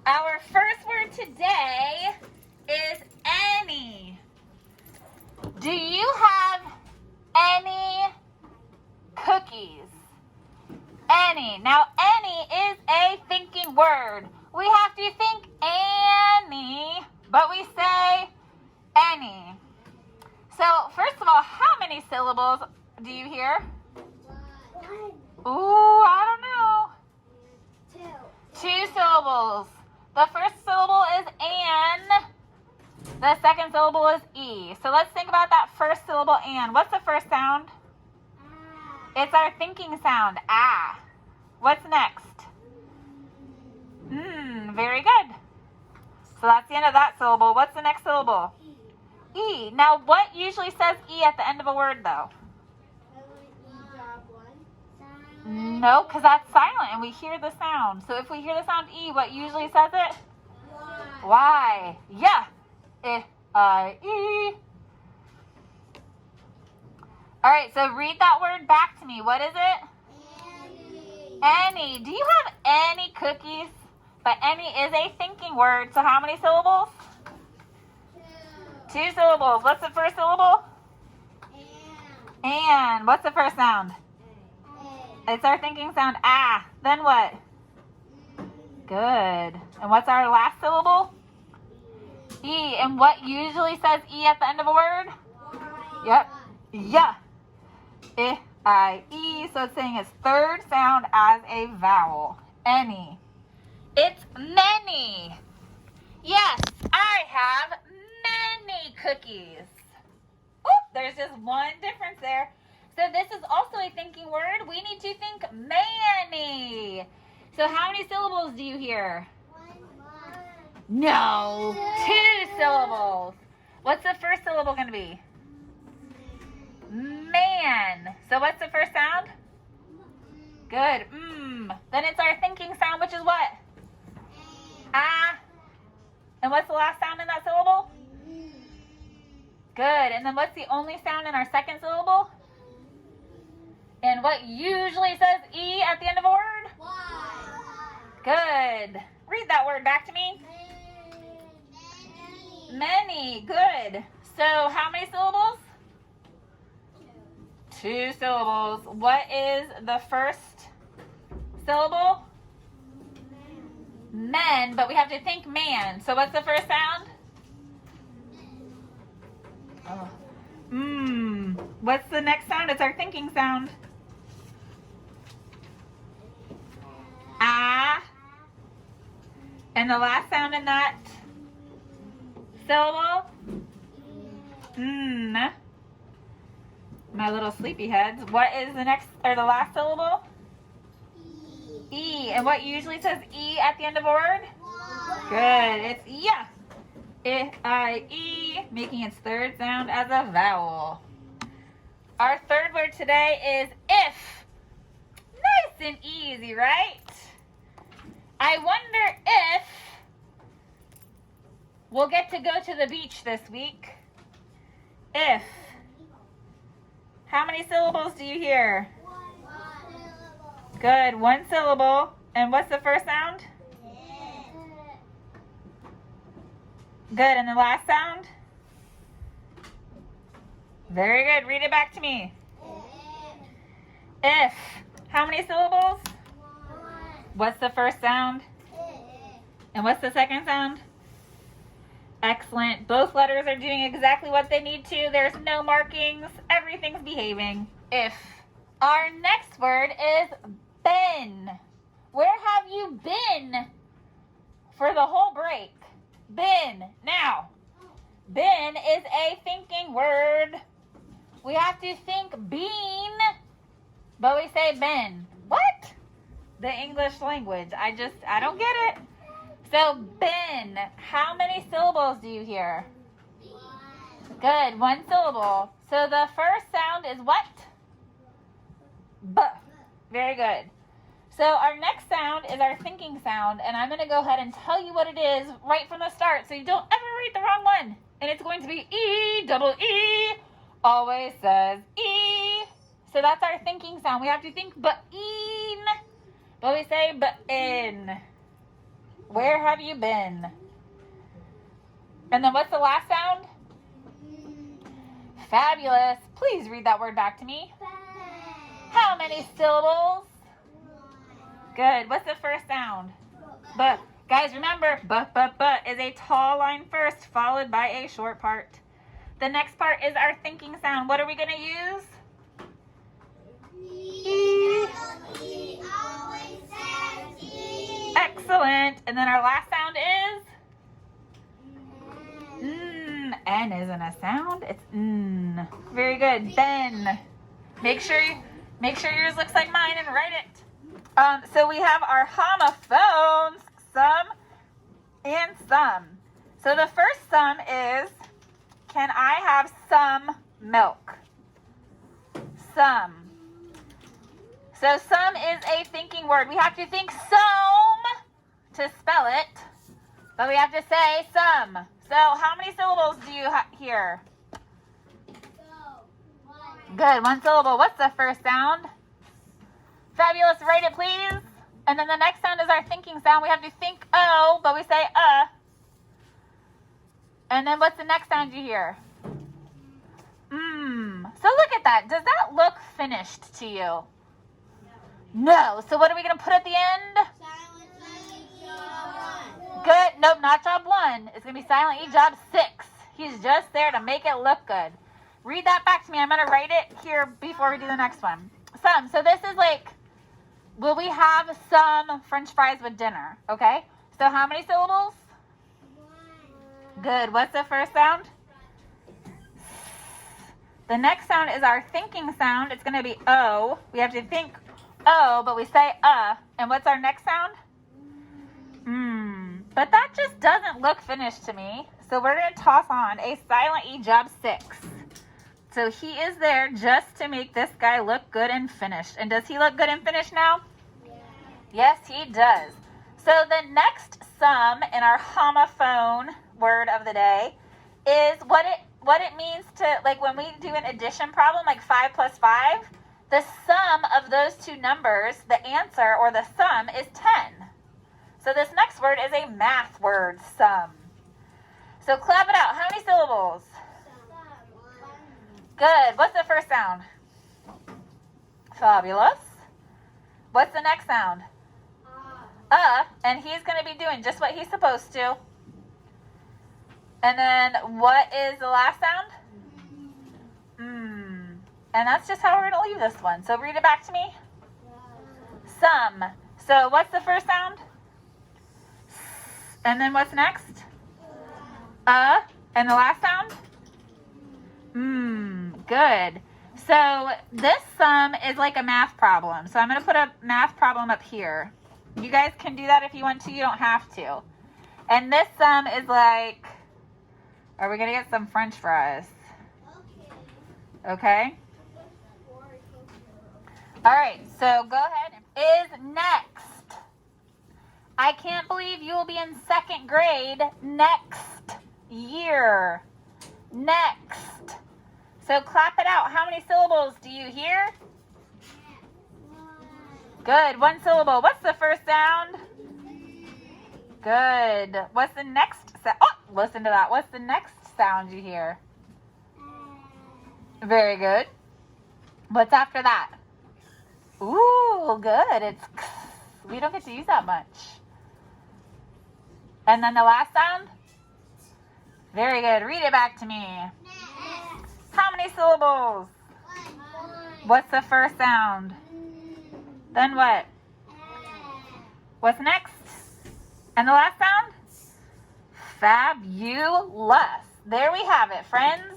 Our first word today is any. Do you have any cookies? Any. Now, any is a thinking word. We have to think any, but we say any. So, first of all, how many syllables do you hear? One. Ooh, I don't know. Two. 2 syllables. The first syllable is an. The second syllable is e. So let's think about that first syllable, an. What's the first sound? It's our thinking sound, ah. What's next? Very good. So that's the end of that syllable. What's the next syllable? E. Now, what usually says e at the end of a word, though? No, because that's silent and we hear the sound. So if we hear the sound E, what usually says it? Y. Yeah. E. All right, so read that word back to me. What is it? Any. Do you have any cookies? But any is a thinking word. So how many syllables? 2 syllables. What's the first syllable? And. What's the first sound? It's our thinking sound, ah. Then what? Good. And what's our last syllable? E. And what usually says E at the end of a word? Yep. Yeah. I-E. So it's saying its third sound as a vowel. Any. It's many. Yes, I have many cookies. Oop, there's just one difference there. So this is also a thinking word. We need to think many. So how many syllables do you hear? No, 2 syllables. What's the first syllable going to be? Man. So what's the first sound? Good. Then it's our thinking sound, which is what? Ah. And what's the last sound in that syllable? Good. And then what's the only sound in our second syllable? And what usually says E at the end of a word? Good. Read that word back to me. Many. Good. So how many syllables? 2 syllables. What is the first syllable? Men, but we have to think man. So what's the first sound? Oh. What's the next sound? It's our thinking sound. Ah. And the last sound in that syllable? My little sleepy heads. What is the next or the last syllable? E. And what usually says E at the end of a word? Good. It's yeah. I-E, making its third sound as a vowel. Our third word today is if. Nice and easy, right? I wonder if we'll get to go to the beach this week. If. How many syllables do you hear? Good, 1 syllable. And what's the first sound? Good, and the last sound? Very good. Read it back to me. If. How many syllables? What's the first sound? And what's the second sound? Excellent. Both letters are doing exactly what they need to. There's no markings. Everything's behaving. If. Our next word is been. Where have you been for the whole break? Been. Now, been is a thinking word. We have to think bean, but we say been. What? The English language. I don't get it. So, been. How many syllables do you hear? Good. 1 syllable. So the first sound is what? B. Very good. So our next sound is our thinking sound, and I'm going to go ahead and tell you what it is right from the start so you don't ever read the wrong one. And it's going to be E, double E, always says E. So that's our thinking sound. We have to think but-een, but we say but-in. Where have you been? And then what's the last sound? Fabulous. Please read that word back to me. How many syllables? Good. What's the first sound? But. Guys, remember, but is a tall line first, followed by a short part. The next part is our thinking sound. What are we going to use? E. Excellent. And then our last sound is? N isn't a sound. It's N. Very good. Ben. Make sure yours looks like mine and write it. So we have our homophones. Some and some. So the first sum is, can I have some milk? Some. So some is a thinking word. We have to think some to spell it, but we have to say some. So how many syllables do you hear? Good, one syllable. What's the first sound? Fabulous, write it please. And then the next sound is our thinking sound. We have to think O, but we say And then what's the next sound you hear? So look at that. Does that look finished to you? No. So what are we going to put at the end? Good. Nope, not job 1. It's going to be silent E, job 6. He's just there to make it look good. Read that back to me. I'm going to write it here before we do the next one. Some. So this is like, will we have some French fries with dinner? Okay. So how many syllables? Good. What's the first sound? The next sound is our thinking sound. It's going to be O. We have to think O, but we say And what's our next sound? But that just doesn't look finished to me. So we're going to toss on a silent E, job 6. So he is there just to make this guy look good and finished. And does he look good and finished now? Yeah. Yes, he does. So the next sum in our homophone word of the day is what it means to, like when we do an addition problem, like 5 plus 5, the sum of those two numbers, the answer or the sum is 10. So this next word is a math word, sum. So clap it out. How many syllables? Good. What's the first sound? Fabulous. What's the next sound? And he's going to be doing just what he's supposed to. And then what is the last sound? And that's just how we're going to leave this one. So read it back to me. Some. So what's the first sound? And then what's next? And the last sound? Good. So this sum is like a math problem. So I'm going to put a math problem up here. You guys can do that if you want to. You don't have to. And this sum is like, are we going to get some French fries? Okay? All right. So go ahead. Is next. I can't believe you will be in 2nd grade next year. Next. So clap it out. How many syllables do you hear? Good. 1 syllable. What's the first sound? Good. What's the next sound? Oh, listen to that. What's the next sound you hear? Very good. What's after that? Ooh, good. It's we don't get to use that much. And then the last sound? Very good. Read it back to me. How many syllables? 1. What's the first sound? Then what? What's next? And the last sound? Fabulous. There we have it, friends.